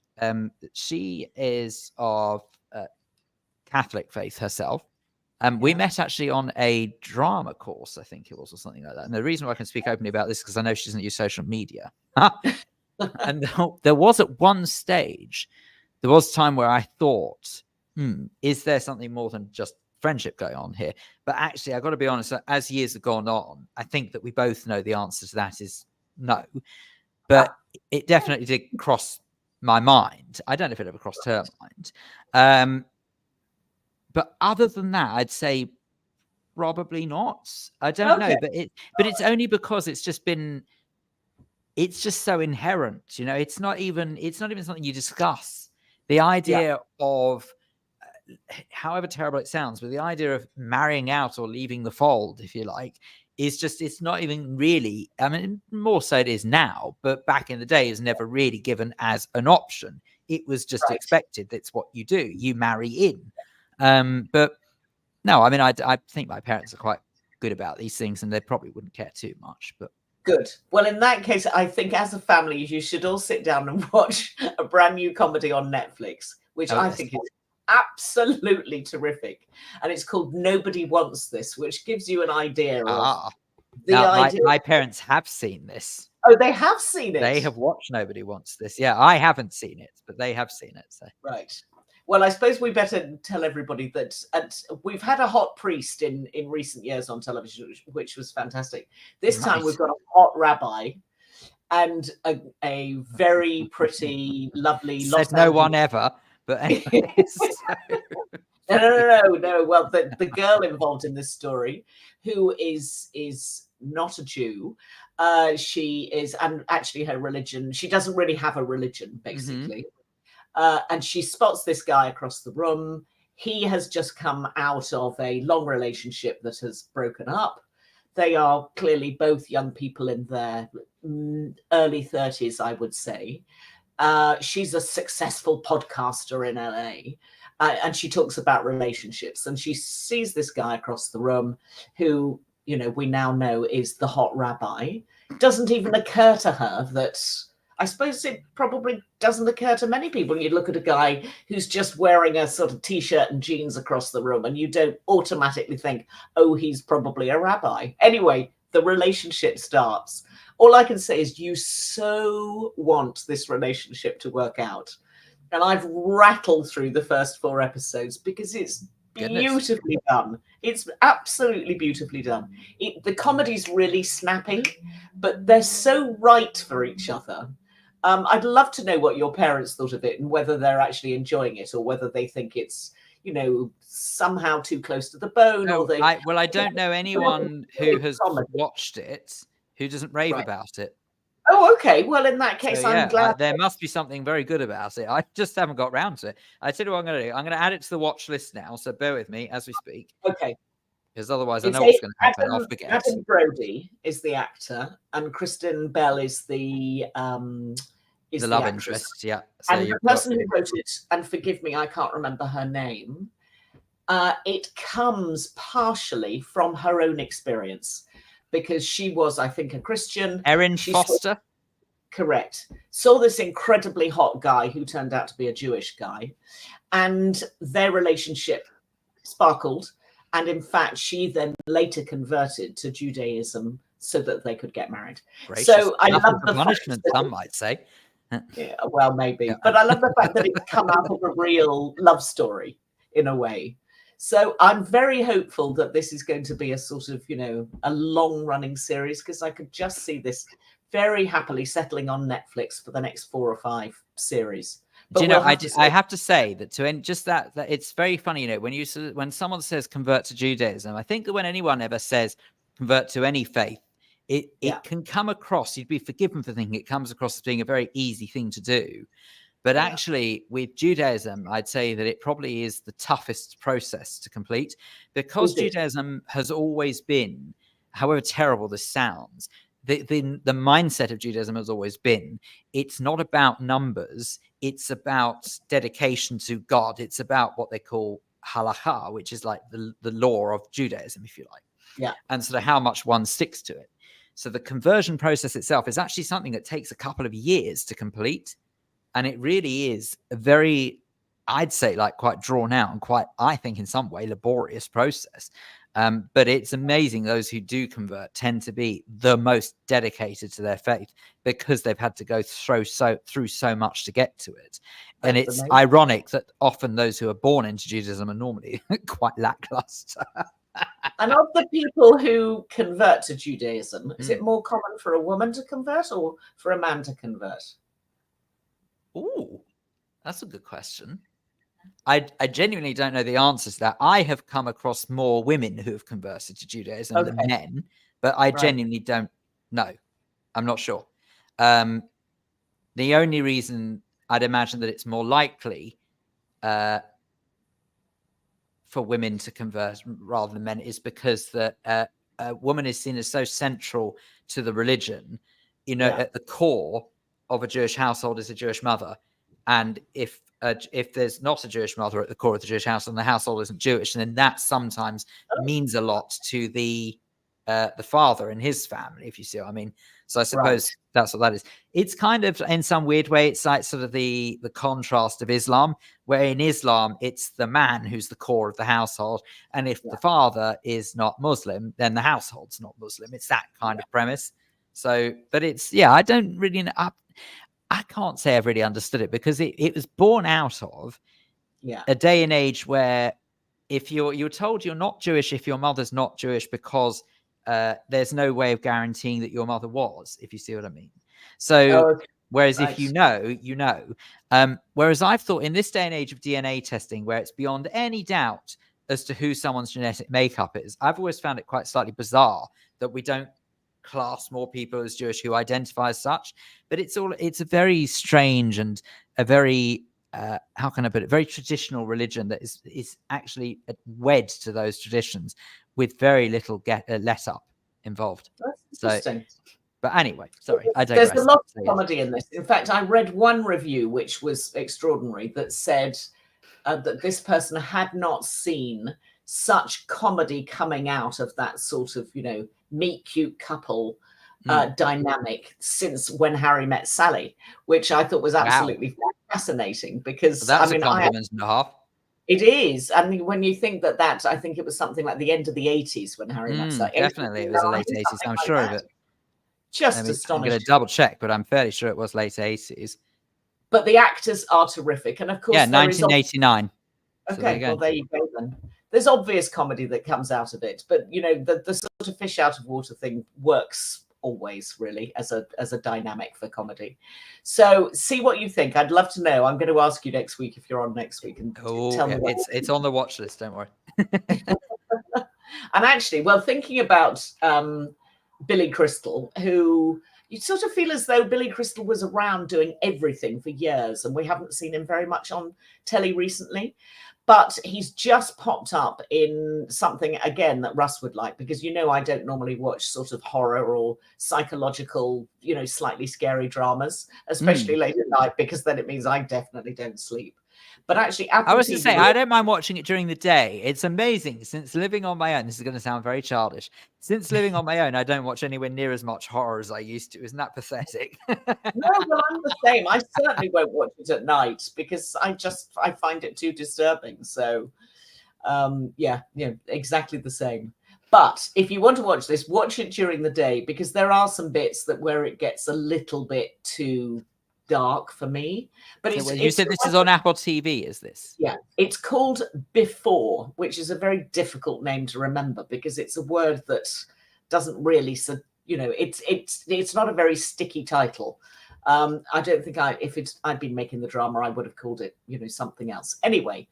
she is of Catholic faith herself. We met actually on a drama course, I think it was, or something like that. And the reason why I can speak openly about this is because I know she doesn't use social media. And there was at one stage, there was a time where I thought, is there something more than just friendship going on here? But actually, I've got to be honest, as years have gone on, I think that we both know the answer to that is no. But it definitely did cross my mind. I don't know if it ever crossed her mind. But other than that, I'd say probably not. I don't know, but it's only because it's just so inherent, you know. It's not even something you discuss. The idea of, however terrible it sounds, but the idea of marrying out or leaving the fold, if you like, is just, it's not even really, I mean, more so it is now, but back in the day, it was never really given as an option. It was just expected. That's what you do. You marry in. But no, I mean, I think my parents are quite good about these things, and they probably wouldn't care too much. But good. Well, in that case, I think as a family, you should all sit down and watch a brand new comedy on Netflix, which I think is absolutely terrific. And it's called Nobody Wants This, which gives you an idea of my parents have seen this. Oh, they have seen it. They have watched Nobody Wants This. Yeah, I haven't seen it, but they have seen it. So. Right. Well, I suppose we better tell everybody that we've had a hot priest in recent years on television, which was fantastic. This time we've got a hot rabbi and a very pretty, lovely. Said no one ever, but anyways. No. Well, the girl involved in this story, who is not a Jew, she is, and actually her religion, she doesn't really have a religion, basically. And she spots this guy across the room. He has just come out of a long relationship that has broken up. They are clearly both young people in their early 30s, I would say. She's a successful podcaster in LA. And she talks about relationships. And she sees this guy across the room who, you know, we now know is the hot rabbi. It doesn't even occur to her that... I suppose it probably doesn't occur to many people. You look at a guy who's just wearing a sort of T-shirt and jeans across the room, and you don't automatically think, oh, he's probably a rabbi. Anyway, the relationship starts. All I can say is you so want this relationship to work out. And I've rattled through the first 4 episodes because it's beautifully done. It's absolutely beautifully done. The comedy's really snappy, but they're so right for each other. I'd love to know what your parents thought of it and whether they're actually enjoying it or whether they think it's, you know, somehow too close to the bone. No, or they... I don't know anyone who has watched it who doesn't rave about it. Oh, okay. Well, in that case, I'm glad. There must be something very good about it. I just haven't got round to it. I tell you what I'm going to do. I'm going to add it to the watch list now. So bear with me as we speak. Okay. Because otherwise I know what's going to happen. I'll forget. Adam Brody is the actor and Kristen Bell is the love interest. Yeah. So and the person who wrote it, and forgive me, I can't remember her name. It comes partially from her own experience because she was, I think, a Christian. Erin Foster. Correct. Saw this incredibly hot guy who turned out to be a Jewish guy, and their relationship sparkled. And in fact, she then later converted to Judaism so that they could get married. Gracious. So I love the punishment, some might say. Yeah, well, maybe. Yeah. But I love the fact that it's come out of a real love story in a way. So I'm very hopeful that this is going to be a sort of, a long running series, because I could just see this very happily settling on Netflix for the next 4 or 5 series. But Do you know, I have to say that to end just that it's very funny, when someone says convert to Judaism, I think that when anyone ever says convert to any faith, it can come across, you'd be forgiven for thinking it comes across as being a very easy thing to do. But actually, with Judaism, I'd say that it probably is the toughest process to complete, because Judaism has always been, however terrible this sounds, the mindset of Judaism has always been, it's not about numbers, it's about dedication to God. It's about what they call halakha, which is like the law of Judaism, if you like. Yeah. And sort of how much one sticks to it. So the conversion process itself is actually something that takes a couple of years to complete. And it really is a very, I'd say, like quite drawn out and quite, I think in some way, laborious process. But it's amazing. Those who do convert tend to be the most dedicated to their faith, because they've had to go through so much to get to it. And it's ironic that often those who are born into Judaism are normally quite lackluster. And of the people who convert to Judaism, is it more common for a woman to convert or for a man to convert? Oh, that's a good question. I genuinely don't know the answers to that. I have come across more women who have converted to Judaism than men, but I genuinely don't know. I'm not sure. The only reason I'd imagine that it's more likely for women to convert rather than men is because that a woman is seen as so central to the religion. At the core of a Jewish household is a Jewish mother, and if there's not a Jewish mother at the core of the Jewish household and the household isn't Jewish, then that sometimes means a lot to the father and his family, if you see what I mean. So I suppose that's what that is. It's kind of, in some weird way, it's like sort of the contrast of Islam, where in Islam it's the man who's the core of the household, and if the father is not Muslim, then the household's not Muslim. It's that kind of premise. So, but it's, I don't really know. I can't say I've really understood it, because it was born out of a day and age where if you're told you're not Jewish if your mother's not Jewish, because there's no way of guaranteeing that your mother was, if you see what I mean. So whereas if you know, whereas I've thought in this day and age of DNA testing, where it's beyond any doubt as to who someone's genetic makeup is, I've always found it quite slightly bizarre that we don't class more people as Jewish who identify as such. But it's a very strange and a very how can I put it, very traditional religion that is actually wed to those traditions with very little let up involved. That's interesting. But anyway, sorry, I digress. There's a lot of comedy in this. In fact, I read one review which was extraordinary that said that this person had not seen such comedy coming out of that sort of, meet cute couple dynamic since When Harry Met Sally, which I thought was absolutely fascinating, because that's a compliment and a half. It is. And when you think that I think it was something like the end of the 80s when Harry Met Sally. Definitely, it was the late 80s. I'm sure of it. Just astonishing. I'm going to double check, but I'm fairly sure it was late 80s. But the actors are terrific. And of course, 1989. Okay, well, there you go then. There's obvious comedy that comes out of it, but the sort of fish out of water thing works always, really, as a dynamic for comedy. So see what you think. I'd love to know. I'm going to ask you next week if you're on next week, and tell me. It's on the watch list. Don't worry. And actually, well, thinking about Billy Crystal, who you sort of feel as though Billy Crystal was around doing everything for years, and we haven't seen him very much on telly recently. But he's just popped up in something, again, that Russ would like, because, I don't normally watch sort of horror or psychological, slightly scary dramas, especially late at night, because then it means I definitely don't sleep. But actually, Apple I was TV, to say, I don't mind watching it during the day. It's amazing. Since living on my own, this is going to sound very childish. Since living on my own, I don't watch anywhere near as much horror as I used to. Isn't that pathetic? No, well, I'm the same. I certainly won't watch it at night, because I find it too disturbing. So, exactly the same. But if you want to watch this, watch it during the day, because there are some bits where it gets a little bit too dark for me. But So, you said this is on Apple TV, is this? Yeah, it's called Before, which is a very difficult name to remember because it's a word that doesn't really, it's not a very sticky title. I don't think I'd been making the drama, I would have called it, something else. Anyway,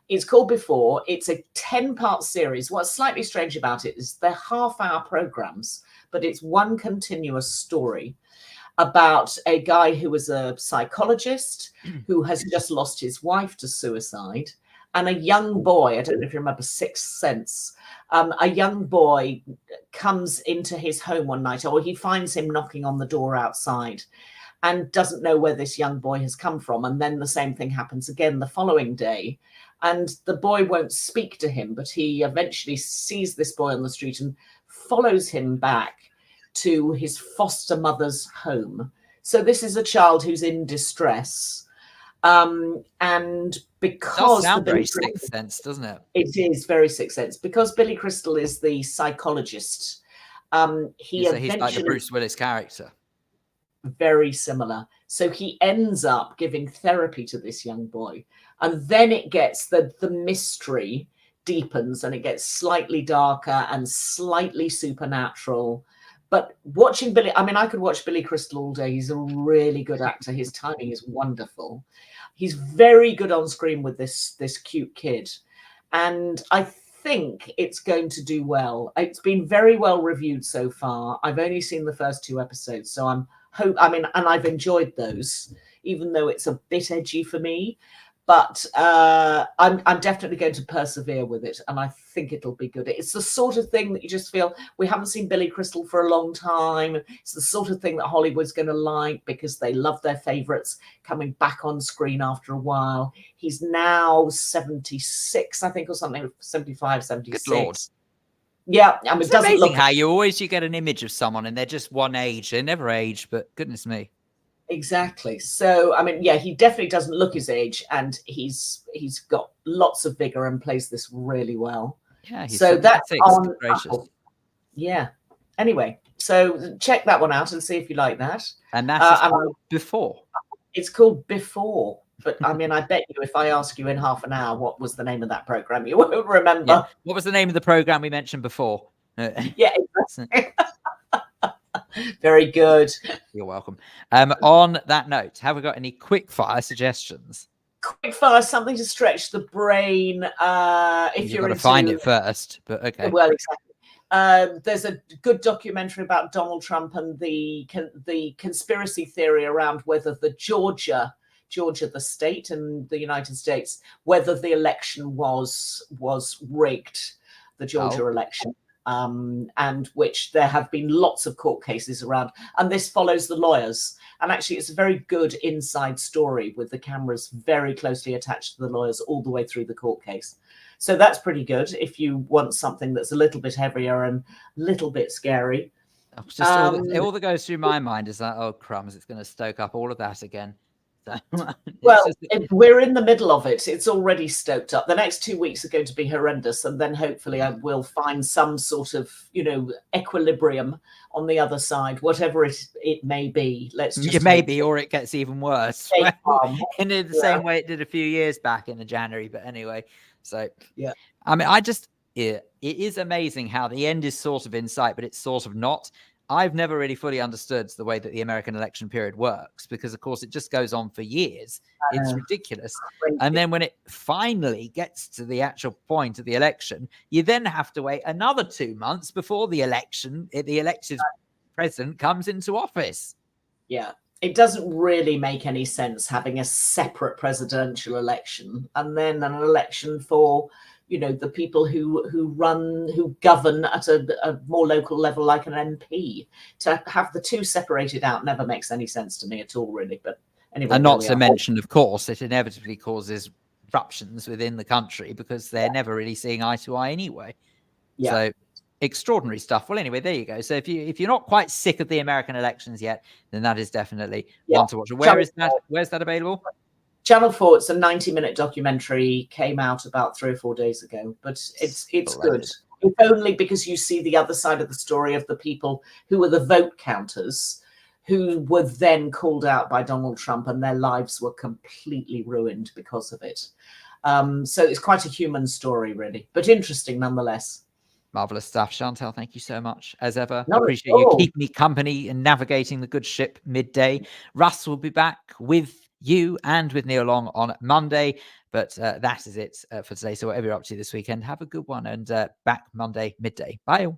it's called Before. It's a 10-part series. What's slightly strange about it is they're half-hour programs, but it's one continuous story about a guy who was a psychologist who has just lost his wife to suicide, and a young boy, I don't know if you remember Sixth Sense, a young boy comes into his home one night, or he finds him knocking on the door outside and doesn't know where this young boy has come from. And then the same thing happens again the following day. And the boy won't speak to him, but he eventually sees this boy on the street and follows him back to his foster mother's home. So this is a child who's in distress. And because... It does sound very Sixth Sense, doesn't it? It is very Sixth Sense. Because Billy Crystal is the psychologist, he's like the Bruce Willis character. Very similar. So he ends up giving therapy to this young boy. And then it gets the mystery deepens and it gets slightly darker and slightly supernatural. But watching Billy, I could watch Billy Crystal all day. He's a really good actor. His timing is wonderful. He's very good on screen with this cute kid. And I think it's going to do well. It's been very well reviewed so far. I've only seen the first 2 episodes, so and I've enjoyed those, even though it's a bit edgy for me. But I'm definitely going to persevere with it, and I think it'll be good. It's the sort of thing that you just feel, we haven't seen Billy Crystal for a long time. It's the sort of thing that Hollywood's going to like because they love their favourites coming back on screen after a while. He's now 76, I think, or something, 75, 76. Good Lord. Yeah, it's amazing how you get an image of someone and they're just one age. They never age, but goodness me. Exactly. So, he definitely doesn't look his age, and he's got lots of vigor and plays this really well. Yeah, so that's on Apple. Yeah. Anyway, so check that one out and see if you like that. And that's called Before. It's called Before. But I bet you if I ask you in half an hour what was the name of that program, you won't remember. Yeah. What was the name of the program we mentioned before? Yeah, exactly. Very good. You're welcome. On that note, have we got any quick fire suggestions? Quick fire, something to stretch the brain. If you're got to find it first, but okay. Well, exactly. There's a good documentary about Donald Trump and the conspiracy theory around whether the Georgia, the state in the United States, whether the election was rigged, the Georgia election. And which there have been lots of court cases around, and this follows the lawyers. And actually, it's a very good inside story with the cameras very closely attached to the lawyers all the way through the court case. So that's pretty good if you want something that's a little bit heavier and a little bit scary. Just all that goes through my mind is that, oh crumbs, it's going to stoke up all of that again. Well, we're in the middle of it. It's already stoked up. The next 2 weeks are going to be horrendous, and then hopefully I will find some sort of, equilibrium on the other side, whatever it may be. Or it gets even worse. In the same way it did a few years back in the January. But anyway, so yeah. It is amazing how the end is sort of in sight, but it's sort of not. I've never really fully understood the way that the American election period works because, of course, it just goes on for years. It's ridiculous. Crazy. And then when it finally gets to the actual point of the election, you then have to wait another 2 months before the elected president comes into office. Yeah, it doesn't really make any sense having a separate presidential election and then an election for the people who govern at a more local level, like an MP. To have the two separated out never makes any sense to me at all, really. But anyway, and not to mention, of course, it inevitably causes ruptions within the country because they're never really seeing eye to eye anyway. Yeah. So extraordinary stuff. Well, anyway, there you go. So if you're not quite sick of the American elections yet, then that is definitely one to watch. Where's that available? Channel 4, it's a 90-minute documentary, came out about 3 or 4 days ago, but it's good. If only because you see the other side of the story of the people who are the vote counters, who were then called out by Donald Trump, and their lives were completely ruined because of it. So it's quite a human story, really, but interesting nonetheless. Marvelous stuff. Chantal, thank you so much as ever. Not at Appreciate you all. keeping me company and navigating the good ship Midday. Russ will be back with you and with Neil Long on Monday. But that is it for today. So whatever you're up to this weekend, have a good one, and back Monday midday. Bye.